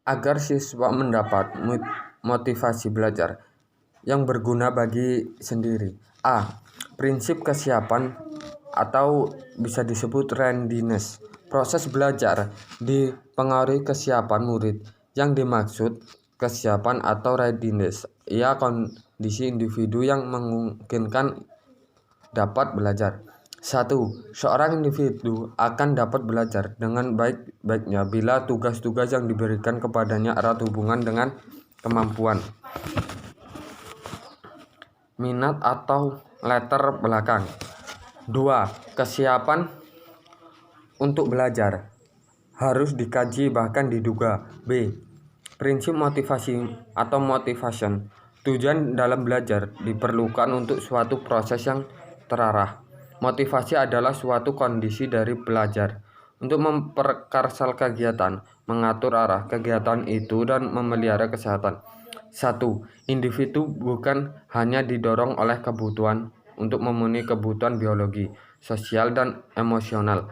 agar siswa mendapat motivasi belajar yang berguna bagi sendiri. A. Prinsip kesiapan atau bisa disebut readiness. Proses belajar dipengaruhi kesiapan murid. Yang dimaksud kesiapan atau readiness ia kondisi individu yang memungkinkan dapat belajar. 1. Seorang individu akan dapat belajar dengan baik-baiknya bila tugas-tugas yang diberikan kepadanya erat hubungan dengan kemampuan, minat atau latar belakang. 2. Kesiapan untuk belajar harus dikaji bahkan diduga. B. Prinsip motivasi atau motivation. Tujuan dalam belajar diperlukan untuk suatu proses yang terarah. Motivasi adalah suatu kondisi dari belajar untuk memperkarsal kegiatan, mengatur arah kegiatan itu dan memelihara kesehatan. 1. Individu bukan hanya didorong oleh kebutuhan untuk memenuhi kebutuhan biologi, sosial, dan emosional.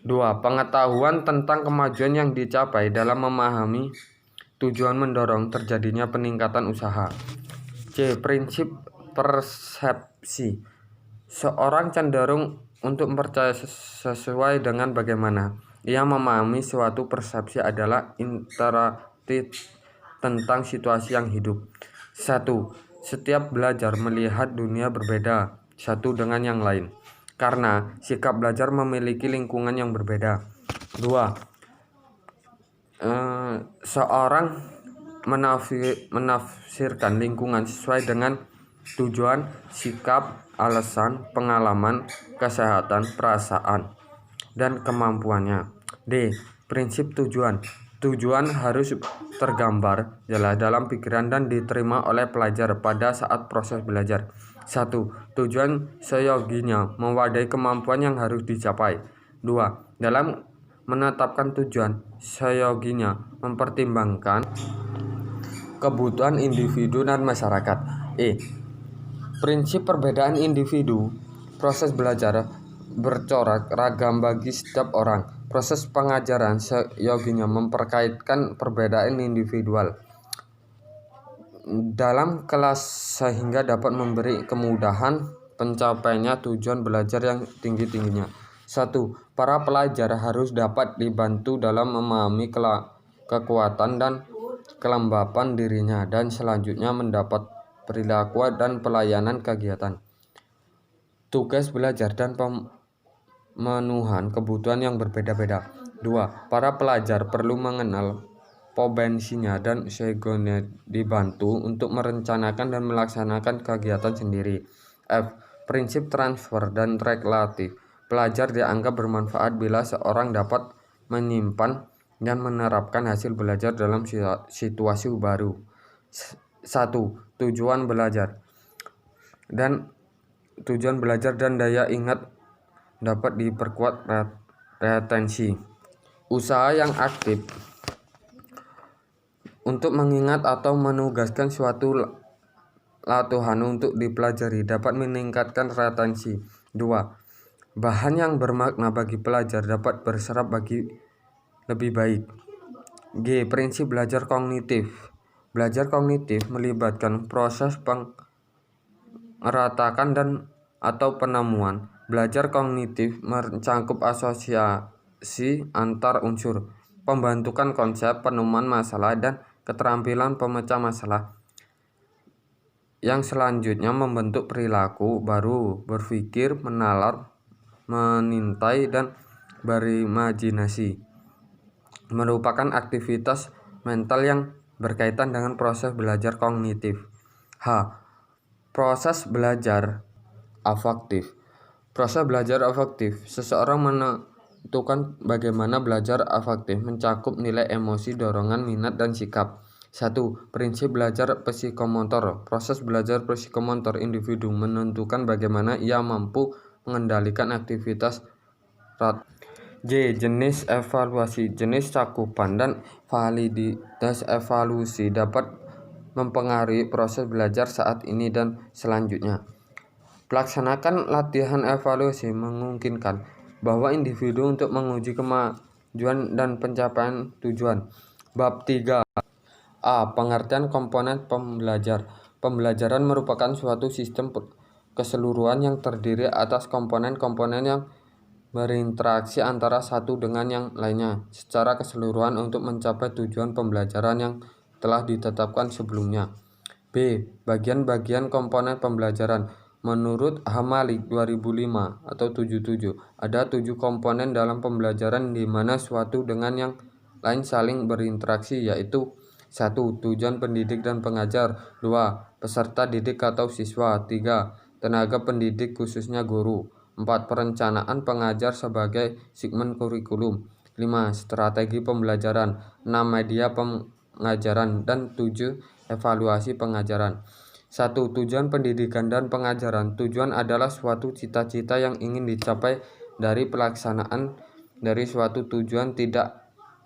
2. Pengetahuan tentang kemajuan yang dicapai dalam memahami tujuan mendorong terjadinya peningkatan usaha. C. Prinsip persepsi. Seorang cenderung untuk percaya sesuai dengan bagaimana ia memahami suatu. Persepsi adalah interaktif tentang situasi yang hidup. 1. Setiap belajar melihat dunia berbeda satu dengan yang lain karena sikap belajar memiliki lingkungan yang berbeda. 2. Seorang menafsirkan lingkungan sesuai dengan tujuan, sikap, alasan, pengalaman, kesehatan, perasaan, dan kemampuannya. D. Prinsip tujuan. Tujuan harus tergambar jelas dalam pikiran dan diterima oleh pelajar pada saat proses belajar. 1. Tujuan seyoginya mewadai kemampuan yang harus dicapai. 2. Dalam menetapkan tujuan seyoginya mempertimbangkan kebutuhan individu dan masyarakat. E. Prinsip perbedaan individu. Proses belajar bercorak ragam bagi setiap orang. Proses pengajaran seyoginya memperkaitkan perbedaan individual dalam kelas sehingga dapat memberi kemudahan pencapaiannya tujuan belajar yang tinggi-tingginya. 1. Para pelajar harus dapat dibantu dalam memahami kekuatan dan kelembapan dirinya dan selanjutnya mendapat perilaku dan pelayanan kegiatan, tugas belajar dan pemenuhan kebutuhan yang berbeda-beda. 2. Para pelajar perlu mengenal potensinya dan sehingga dibantu untuk merencanakan dan melaksanakan kegiatan sendiri. F. Prinsip transfer dan relatif. Pelajar dianggap bermanfaat bila seorang dapat menyimpan dan menerapkan hasil belajar dalam situasi baru. 1. Tujuan belajar dan daya ingat dapat diperkuat retensi. Usaha yang aktif untuk mengingat atau menugaskan suatu latihan untuk dipelajari dapat meningkatkan retensi. 2. Bahan yang bermakna bagi pelajar dapat berserap bagi lebih baik. G. Prinsip belajar kognitif. Belajar kognitif melibatkan proses pengeratakan dan atau penemuan. Belajar kognitif mencakup asosiasi antar unsur, pembentukan konsep, penemuan masalah, dan keterampilan pemecah masalah yang selanjutnya membentuk perilaku baru, berpikir, menalar, menintai, dan berimajinasi. Merupakan aktivitas mental yang berkaitan dengan proses belajar kognitif. H. Proses belajar afektif. Proses belajar afektif. Seseorang menentukan bagaimana belajar afektif mencakup nilai emosi, dorongan, minat, dan sikap. 1. Prinsip belajar psikomotor. Proses belajar psikomotor individu menentukan bagaimana ia mampu mengendalikan aktivitas J. Jenis evaluasi. Jenis cakupan dan validitas evaluasi dapat mempengaruhi proses belajar saat ini dan selanjutnya. Pelaksanakan latihan evaluasi memungkinkan bahwa individu untuk menguji kemajuan dan pencapaian tujuan. Bab 3. A. Pengertian komponen pembelajar. Pembelajaran merupakan suatu sistem keseluruhan yang terdiri atas komponen-komponen yang berinteraksi antara satu dengan yang lainnya secara keseluruhan untuk mencapai tujuan pembelajaran yang telah ditetapkan sebelumnya. B. Bagian-bagian komponen pembelajaran. Menurut Hamalik 2005 atau 77, ada 7 komponen dalam pembelajaran di mana suatu dengan yang lain saling berinteraksi, yaitu 1. Tujuan pendidik dan pengajar. 2. Peserta didik atau siswa. 3. Tenaga pendidik khususnya guru. 4. Perencanaan pengajar sebagai segmen kurikulum. 5. Strategi pembelajaran. 6. Media pengajaran. Dan 7. Evaluasi pengajaran. 1. Tujuan pendidikan dan pengajaran. Tujuan adalah suatu cita-cita yang ingin dicapai dari pelaksanaan dari suatu tujuan. Tidak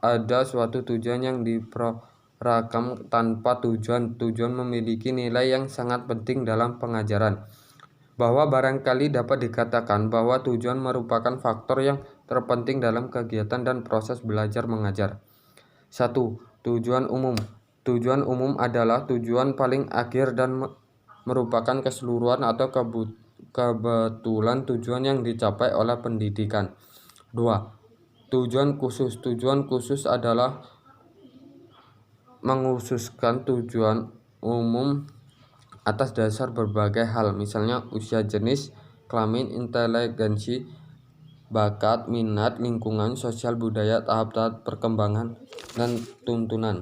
ada suatu tujuan yang diprogram tanpa tujuan. Tujuan memiliki nilai yang sangat penting dalam pengajaran. Bahwa barangkali dapat dikatakan bahwa tujuan merupakan faktor yang terpenting dalam kegiatan dan proses belajar mengajar. 1. Tujuan umum. Tujuan umum adalah tujuan paling akhir dan merupakan keseluruhan atau kebetulan tujuan yang dicapai oleh pendidikan. 2. Tujuan khusus. Tujuan khusus adalah mengkhususkan tujuan umum atas dasar berbagai hal, misalnya usia, jenis kelamin, inteligensi, bakat, minat, lingkungan, sosial, budaya, tahap-tahap perkembangan, dan tuntunan.